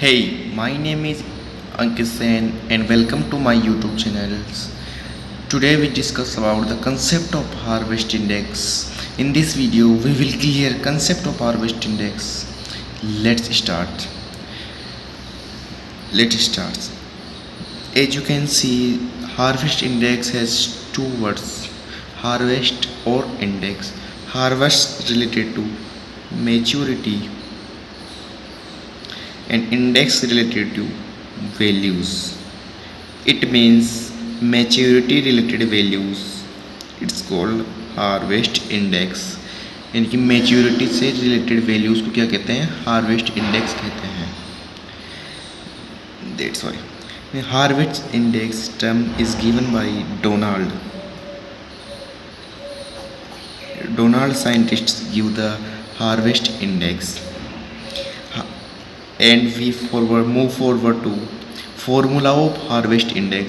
Hey, my name is Ankit Sen and welcome to my YouTube channels. Today we discuss about the concept of harvest index. In this video we will clear concept of harvest index. Let's start. Let's start. As you can see, harvest index has two words, harvest or index. Harvest related to maturity and index related to values. It means maturity related values. It's called harvest index. यानी कि maturity से related values को क्या कहते हैं? Harvest index कहते हैं. That's why the harvest index term is given by Donald. Donald scientists give the harvest index. And we move forward to formula of harvest index.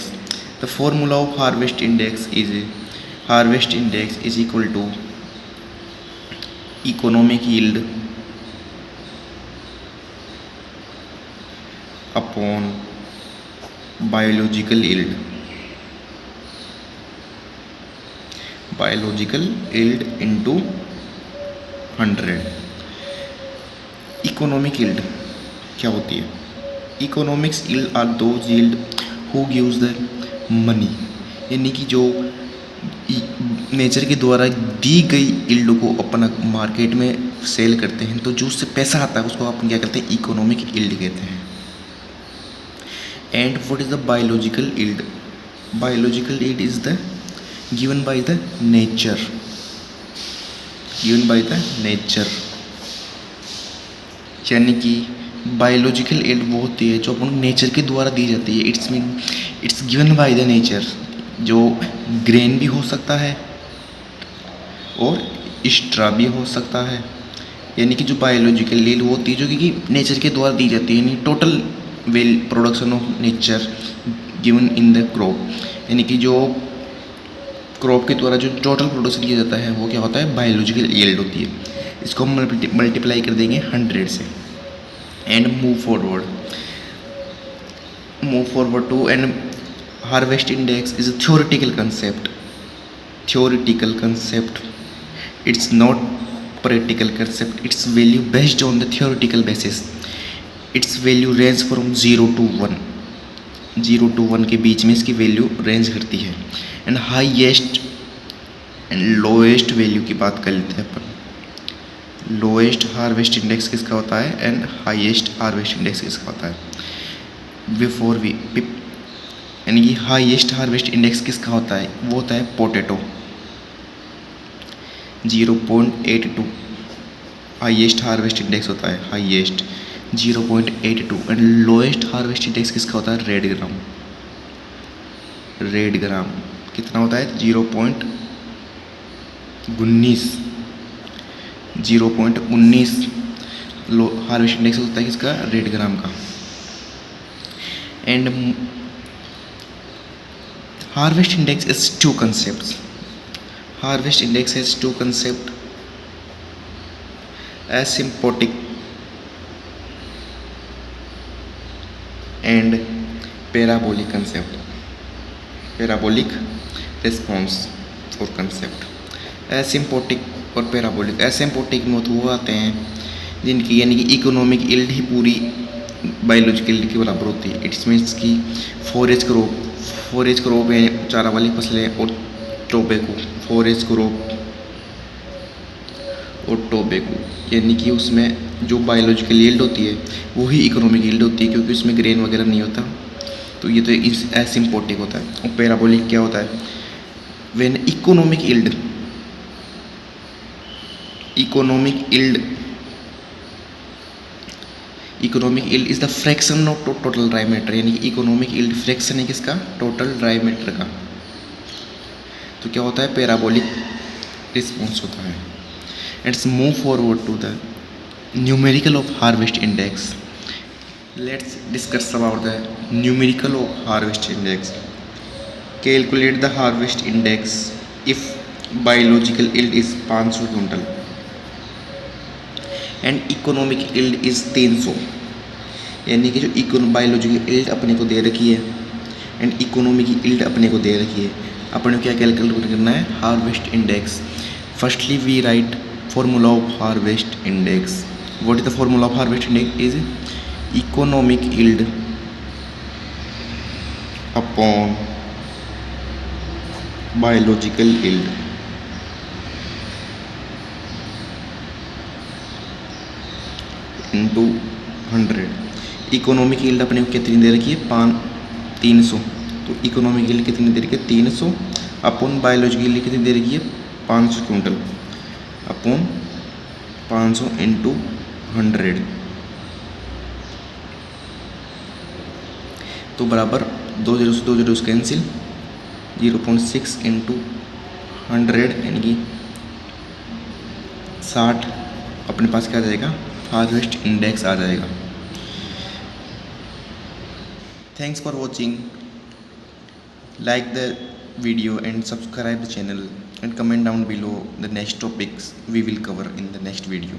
The formula of harvest index is equal to economic yield upon biological yield. Biological yield into 100. Economic yield क्या होती है? Economics yield are those yield who gives the money, यानी कि जो nature के द्वारा दी गई yield को अपन मार्केट में सेल करते हैं तो जो उससे पैसा आता है उसको अपन क्या कहते हैं? इकोनॉमिक यील्ड कहते हैं. And what is the biological yield? Biological yield is the given by the nature. यानी कि बायोलॉजिकल एड वो होती है जो अपन नेचर के द्वारा दी जाती है. It's given by the nature, जो ग्रेन भी हो सकता है और स्ट्रा भी हो सकता है. यानी कि जो बायोलॉजिकल एड वो होती है जो कि नेचर के द्वारा दी जाती है, यानी total well production of nature given in the crop. यानी कि जो क्रॉप के द्वारा जो टोटल प्रोडक्शन किया जाता है वो क्या होता है? बायोलॉजिकल यील्ड होती है. इसको हम मल्टीप्लाई कर देंगे 100 से and move forward to and harvest index is a theoretical concept. It's not practical concept. Its value based on the theoretical basis. Its value range from 0 to 1 के बीच में इसकी वैल्यू रेंज करती है. And highest and lowest value की बात कर लेते हैं अपन. लोएस्ट हार्वेस्ट इंडेक्स किसका होता है एंड हाईएस्ट हार्वेस्ट इंडेक्स किसका होता है? बिफोर वी यानी कि हाईएस्ट हार्वेस्ट इंडेक्स किसका होता है? वो होता है पोटैटो 0.82. हाईएस्ट हार्वेस्ट इंडेक्स होता है 0.82. एंड लोएस्ट हार्वेस्ट इंडेक्स किसका होता है? रेड ग्राम कितना होता है? 0.19 लो हार्वेस्ट इंडेक्स होता है किसका? रेड ग्राम का. And harvest index is two concepts. Harvest index has two concepts, asymptotic and parabolic concept. Parabolic response और कंसेप्ट. एसिम्प्टोटिक और पैराबोलिक. एसिम्प्टोटिक में तो वो आते हैं जिनकी यानी कि इकोनॉमिक यील्ड ही पूरी बायोलॉजिकल यील्ड के बराबर होती है. इट्स मीन्स की फॉरेज क्रॉप है, चारा वाली फसलें और टोबैको. फॉरेज क्रॉप और टोबैको यानी कि उसमें जो बायोलॉजिकल यील्ड होती है वो ही इकोनॉमिक यील्ड होती है, क्योंकि उसमें ग्रेन वगैरह नहीं होता. तो ये तो एसिम्प्टोटिक होता है. और पैराबोलिक क्या होता है? When economic yield is the fraction of total dry matter. यानी कि इकोनॉमिक यील्ड फ्रैक्शन है किसका? टोटल ड्राई मैटर का. तो क्या होता है? पैराबोलिक रिस्पॉन्स होता है. Let's move forward to the numerical of harvest index. Let's discuss about the numerical of harvest index. Calculate the harvest index if biological yield is 500 quintal and economic yield is 300. यानी कि जो biological yield अपने को दे रखी है and economy की yield अपने को दे रखी है, अपने को क्या कैलकुलेट करना है, harvest index. Firstly we write formula of harvest index. What is the formula of harvest index? Is economic yield upon biological yield into 100. Economic yield अपने को कितनी दे रखी है, 300। तो इकोनॉमिक यील्ड कितनी दे रखी है, 300 अपॉन बायोलॉजिकल यील्ड कितनी दे रखी है, 500 क्विंटल अपॉन 500 इंटू 100, तो बराबर 2 जीरो से 2 जीरो कैंसिल, 0.6 इंटू 100 यानी कि 60 अपने पास क्या आ जाएगा, हार्वेस्ट इंडेक्स आ जाएगा। Thanks for watching, like the video and subscribe the channel and comment down below the next topics we will cover in the next video.